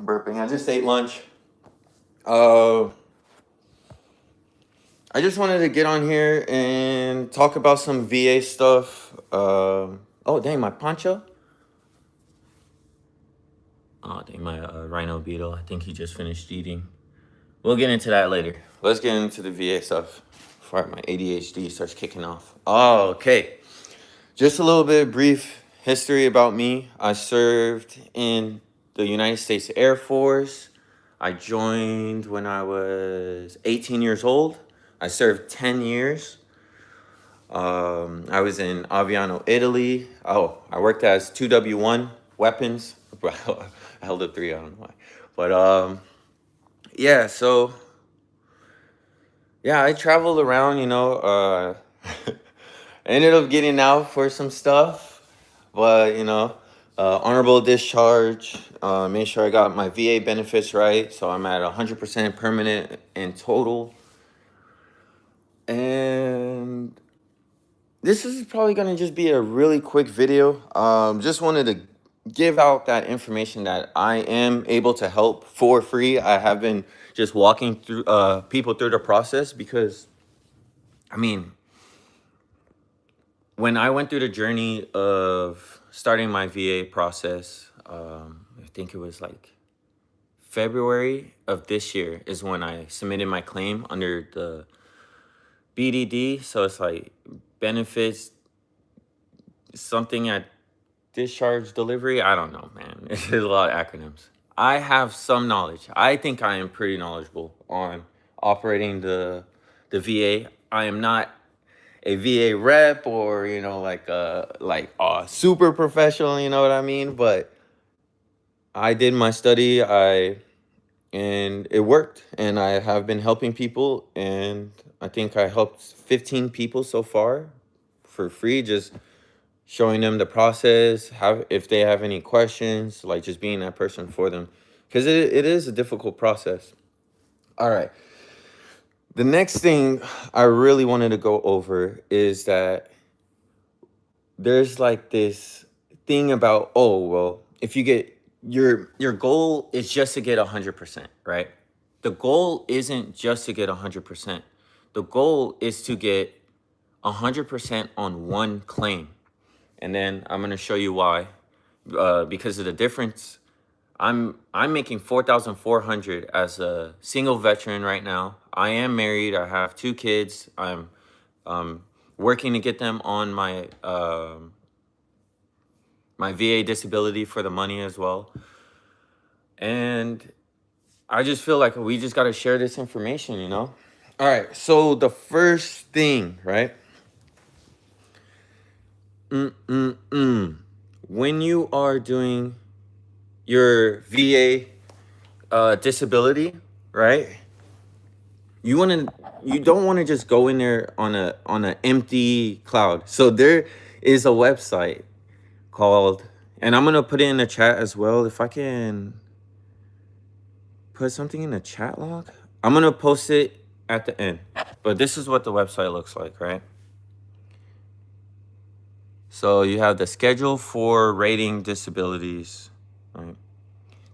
burping. I just ate lunch. I just wanted to get on here and talk about some VA stuff. Oh, dang, my poncho. Oh, dang, my rhino beetle. I think he just finished eating. We'll get into that later. Let's get into the VA stuff before my ADHD starts kicking off. Oh, okay. Just a little bit of brief history about me. I served in the United States Air Force. I joined when I was 18 years old. I served 10 years. I was in Aviano, Italy. Oh, I worked as 2W1 weapons. I held a 3, I don't know why. But yeah, so yeah, I traveled around, I ended up getting out for some stuff, but honorable discharge, made sure I got my VA benefits right, so I'm at 100% permanent in total. And this is probably gonna just be a really quick video. Just wanted to give out that information that I am able to help for free. I have been just walking through people through the process because, I mean, when I went through the journey of starting my VA process, I think it was like February of this year is when I submitted my claim under the BDD. So it's like benefits, something at discharge delivery. I don't know, man. There's a lot of acronyms. I have some knowledge. I think I am pretty knowledgeable on operating the VA. I am not a VA rep or like a super professional, you know what I mean? But I did my study, and it worked, and I have been helping people, and I think I helped 15 people so far for free, just showing them the process, if they have any questions, like just being that person for them, because it is a difficult process. All right. The next thing I really wanted to go over is that there's like this thing about, oh, well, if you get your goal is just to get 100%, right? The goal isn't just to get 100%. The goal is to get 100% on one claim. And then I'm going to show you why. Because of the difference, I'm making 4,400 as a single veteran right now. I am married. I have 2 kids. I'm working to get them on my my VA disability for the money as well. And I just feel like we just got to share this information, you know? All right. So the first thing, right? When you are doing your VA disability, right? You don't want to just go in there on an empty cloud. So there is a website called, and I'm gonna put it in the chat as well. If I can put something in the chat log, I'm gonna post it at the end. But this is what the website looks like, right? So you have the schedule for rating disabilities, right?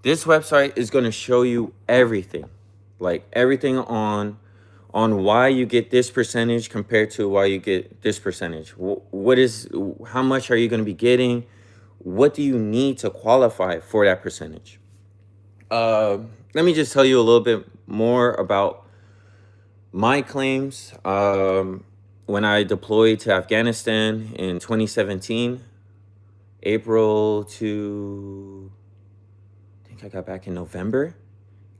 This website is going to show you everything, like everything on why you get this percentage compared to why you get this percentage. How much are you going to be getting? What do you need to qualify for that percentage? Let me just tell you a little bit more about my claims. When I deployed to Afghanistan in 2017, April to, I think I got back in November.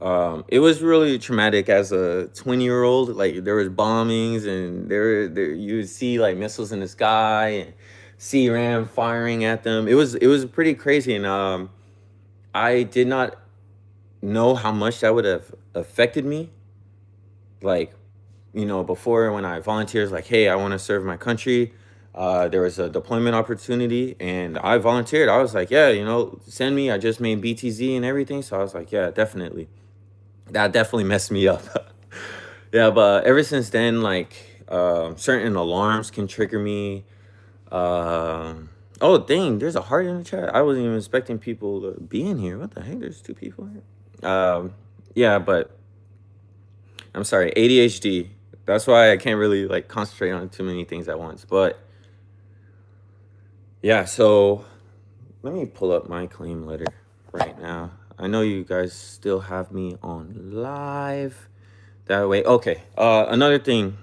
It was really traumatic as a 20-year-old. Like there was bombings, and there you would see like missiles in the sky and CRAM firing at them. It was pretty crazy, and I did not know how much that would have affected me. Like, before when I volunteered, like, hey, I want to serve my country. There was a deployment opportunity, and I volunteered. I was like, yeah, send me. I just made BTZ and everything. So I was like, yeah, definitely. That definitely messed me up. Yeah, but ever since then, like, certain alarms can trigger me. Oh, dang, there's a heart in the chat. I wasn't even expecting people to be in here. What the heck? There's 2 people here. Yeah, but I'm sorry, ADHD. That's why I can't really like concentrate on too many things at once. But yeah, so let me pull up my claim letter right now. I know you guys still have me on live. That way, okay. Another thing,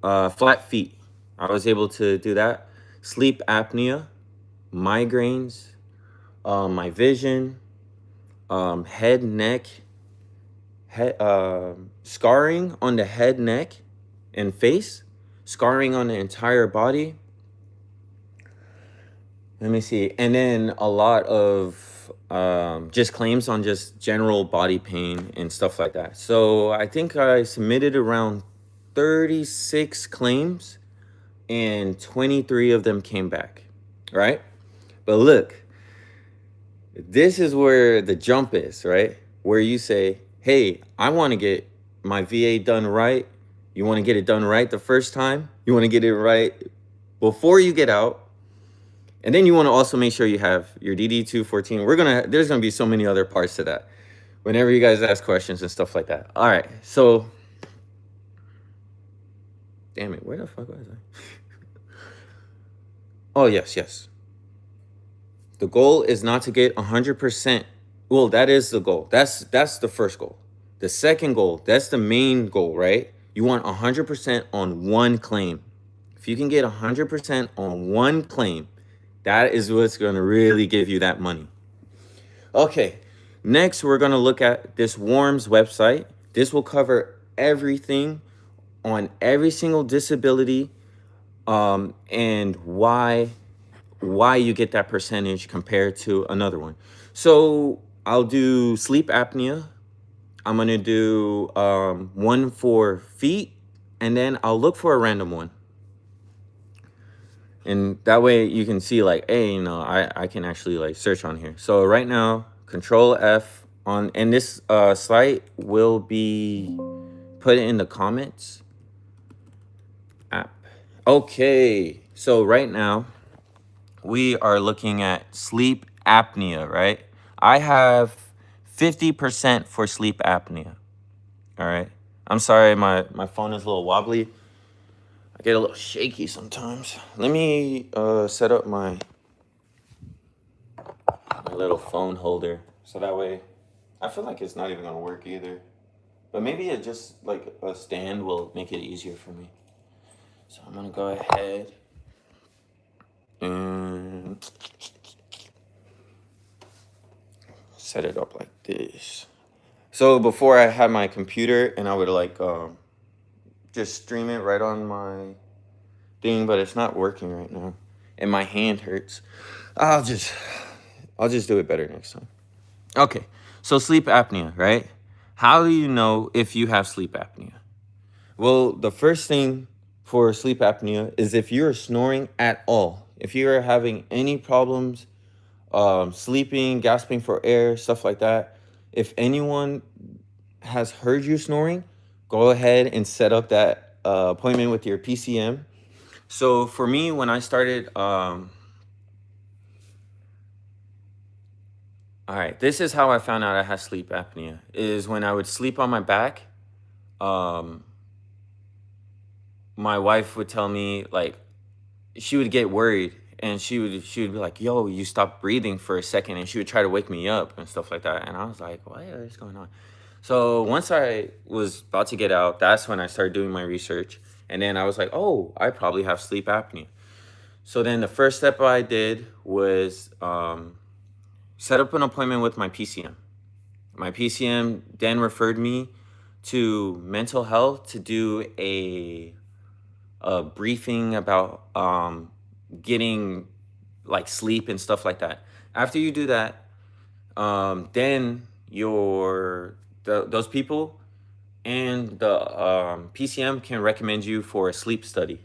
flat feet. I was able to do that. Sleep apnea, migraines, my vision, head, neck, head, scarring on the head, neck, and face, scarring on the entire body. Let me see. And then a lot of just claims on just general body pain and stuff like that. So I think I submitted around 36 claims and 23 of them came back, right? But look, this is where the jump is, right? Where you say, hey, I want to get my VA done right. You want to get it done right the first time. You want to get it right before you get out. And then you want to also make sure you have your DD-214. There's gonna be so many other parts to that. Whenever you guys ask questions and stuff like that. All right, so damn it, where the fuck was I? Oh yes. The goal is not to get 100%. Well, that is the goal. That's the first goal. The second goal, that's the main goal, right? You want 100% on one claim. If you can get 100% on one claim, that is what's going to really give you that money. Okay, next we're going to look at this WARMS website. This will cover everything on every single disability, and why you get that percentage compared to another one. So I'll do sleep apnea. I'm going to do one for feet, and then I'll look for a random one. And that way you can see like, hey, I can actually like search on here. So right now, Control F on, and this site will be put in the comments. App. Okay, so right now we are looking at sleep apnea, right? I have 50% for sleep apnea. All right. I'm sorry, my phone is a little wobbly. I get a little shaky sometimes. Let me set up my little phone holder so that way I feel like it's not even gonna work either. But maybe it just like a stand will make it easier for me. So I'm gonna go ahead and set it up like this. So before I had my computer and I would like just stream it right on my thing, but it's not working right now. And my hand hurts. I'll just do it better next time. Okay. So sleep apnea, right? How do you know if you have sleep apnea? Well, the first thing for sleep apnea is if you're snoring at all. If you're having any problems sleeping, gasping for air, stuff like that. If anyone has heard you snoring, go ahead and set up that appointment with your PCM. So for me, when I started, all right, this is how I found out I had sleep apnea, is when I would sleep on my back. Um, my wife would tell me like, she would get worried and she would be like, yo, you stopped breathing for a second, and she would try to wake me up and stuff like that. And I was like, what is going on? So once I was about to get out, that's when I started doing my research. And then I was like, oh, I probably have sleep apnea. So then the first step I did was set up an appointment with my PCM. My PCM then referred me to mental health to do a briefing about getting like sleep and stuff like that. After you do that, then those people and the PCM can recommend you for a sleep study.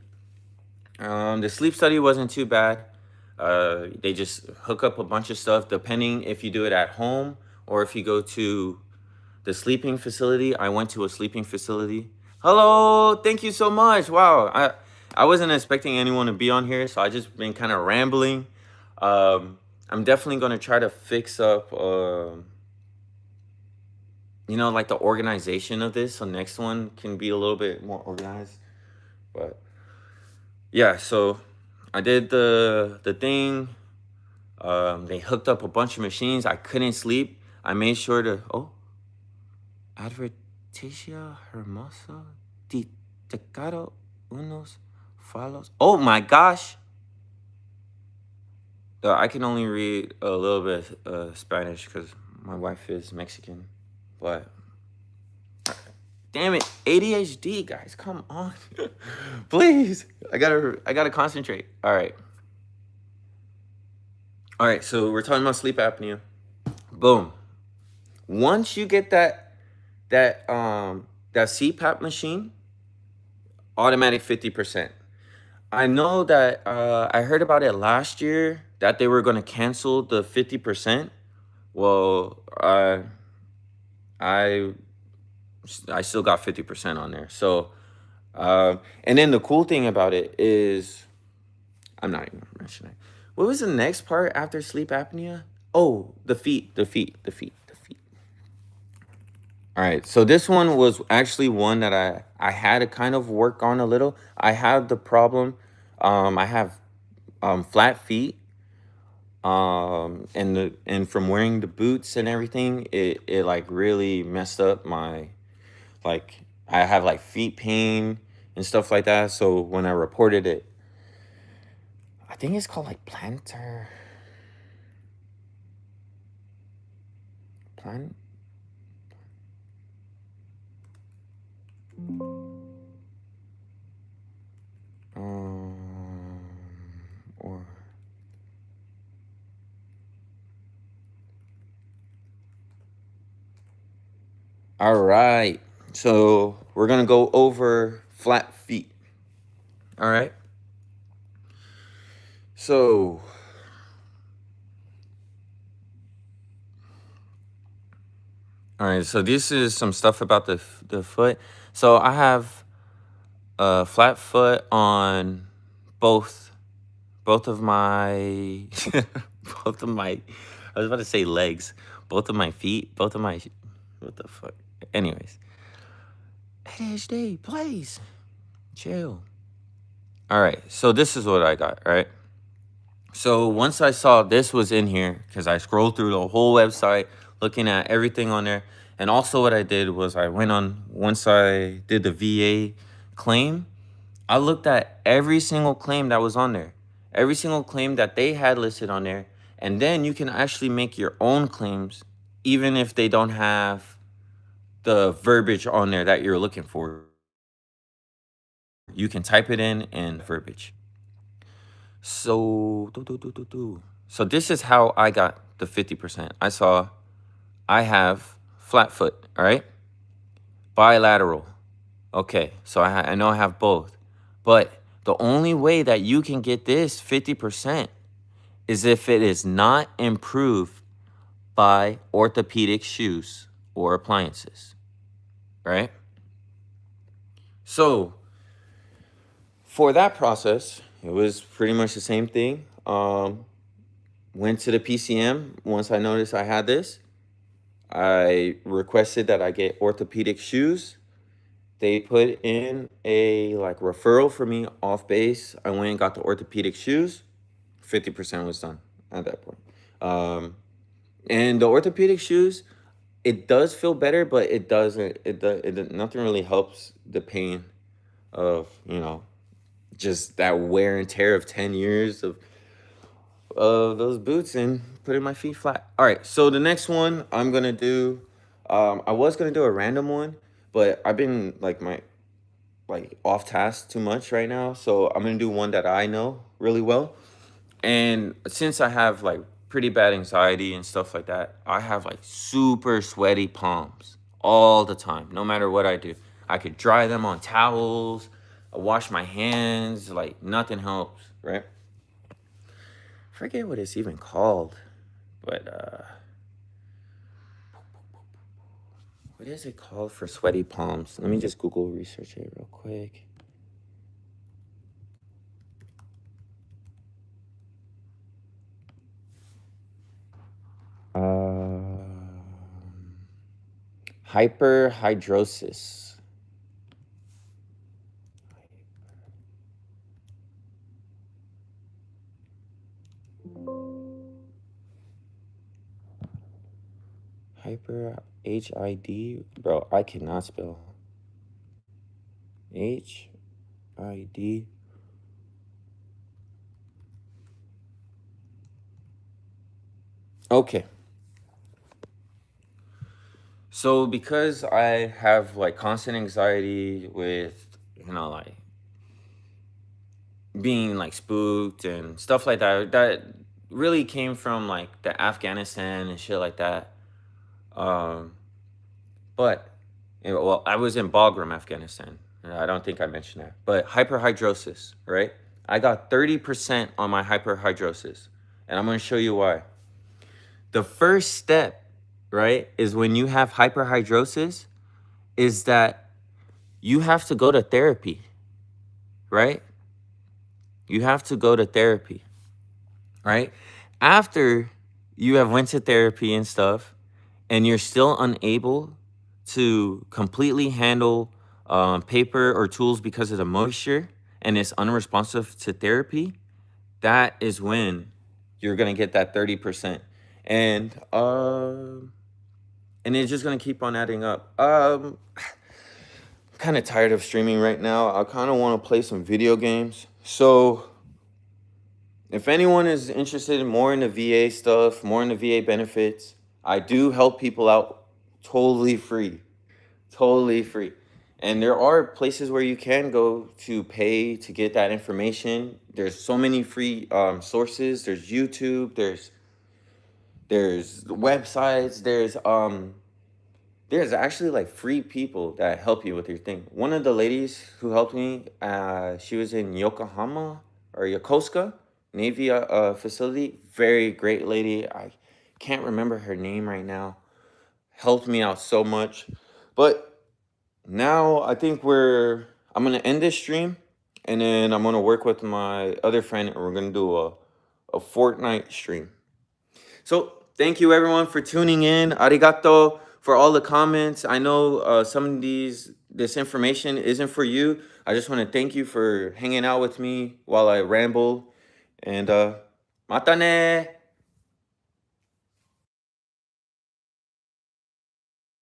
The sleep study wasn't too bad. They just hook up a bunch of stuff depending if you do it at home or if you go to the sleeping facility. I went to a sleeping facility. Hello, thank you so much. Wow, I wasn't expecting anyone to be on here, so I just been kind of rambling. I'm definitely gonna try to fix up like the organization of this. So next one can be a little bit more organized. But yeah, so I did the thing. They hooked up a bunch of machines. I couldn't sleep. I made sure to adverticia hermosa di tecado unos falos. Oh my gosh. I can only read a little bit Spanish because my wife is Mexican. But damn it, ADHD, guys, come on, please. I gotta concentrate. All right. So we're talking about sleep apnea. Boom. Once you get that CPAP machine, automatic 50%. I know that I heard about it last year that they were gonna cancel the 50%. Well, I I still got 50% on there. So, and then the cool thing about it is, I'm not even mentioning. What was the next part after sleep apnea? Oh, the feet. All right. So this one was actually one that I had to kind of work on a little. I have the problem. I have flat feet. And from wearing the boots and everything, it like really messed up my, like, I have like feet pain and stuff like that. So when I reported it, I think it's called like plan um or all right. So we're gonna go over flat feet. All right. So all right. So this is some stuff about the foot. So I have a flat foot on both both of my both of my, I was about to say legs, both of my feet, both of my, what the fuck. Anyways, ADHD, please chill. All right, so this is what I got. All right, so once I saw this was in here, because I scrolled through the whole website looking at everything on there, and also what I did was I went on, once I did the VA claim, I looked at every single claim that was on there, every single claim that they had listed on there. And then you can actually make your own claims, even if they don't have the verbiage on there that you're looking for. You can type it in and verbiage. So, so this is how I got the 50%. I have flat foot, all right? Bilateral. Okay, so I know I have both. But the only way that you can get this 50% is if it is not improved by orthopedic shoes or appliances, right? So for that process, it was pretty much the same thing. Went to the PCM once I noticed I had this. I requested that I get orthopedic shoes. They put in a like referral for me off base. I went and got the orthopedic shoes. 50% was done at that point. And the orthopedic shoes, it does feel better, but it doesn't. Nothing really helps the pain of just that wear and tear of 10 years of those boots and putting my feet flat. All right, so the next one I'm gonna do, I was gonna do a random one, but I've been like off task too much right now, so I'm gonna do one that I know really well. And since I have like pretty bad anxiety and stuff like that, I have like super sweaty palms all the time, no matter what I do. I could dry them on towels, I wash my hands, like nothing helps, right? Forget what it's even called, but what is it called for sweaty palms? Let me just Google research it real quick. Um, Hyperhidrosis. Hyper HID. Bro, I cannot spell. HID. Okay. So because I have like constant anxiety with, like being like spooked and stuff like that, that really came from like the Afghanistan and shit like that. Um, but well, I was in Bagram, Afghanistan. I don't think I mentioned that. But hyperhidrosis, right? I got 30% on my hyperhidrosis, and I'm gonna show you why. The first step, right, is when you have hyperhidrosis, is that you have to go to therapy, right? You have to go to therapy, right? After you have went to therapy and stuff, and you're still unable to completely handle paper or tools because of the moisture, and it's unresponsive to therapy, that is when you're gonna get that 30%. And it's just gonna keep on adding up. Kind of tired of streaming right now. I kind of want to play some video games. So if anyone is interested in more in the VA stuff, more in the VA benefits, I do help people out totally free. Totally free. And there are places where you can go to pay to get that information. There's so many free sources. There's YouTube, there's websites, there's actually like free people that help you with your thing. One of the ladies who helped me, she was in Yokohama or Yokosuka Navy facility. Very great lady. I can't remember her name right now. Helped me out so much. But now I think I'm gonna end this stream, and then I'm gonna work with my other friend, and we're gonna do a Fortnite stream. So thank you everyone for tuning in. Arigato for all the comments. I know some of this information isn't for you. I just want to thank you for hanging out with me while I ramble. And mata ne.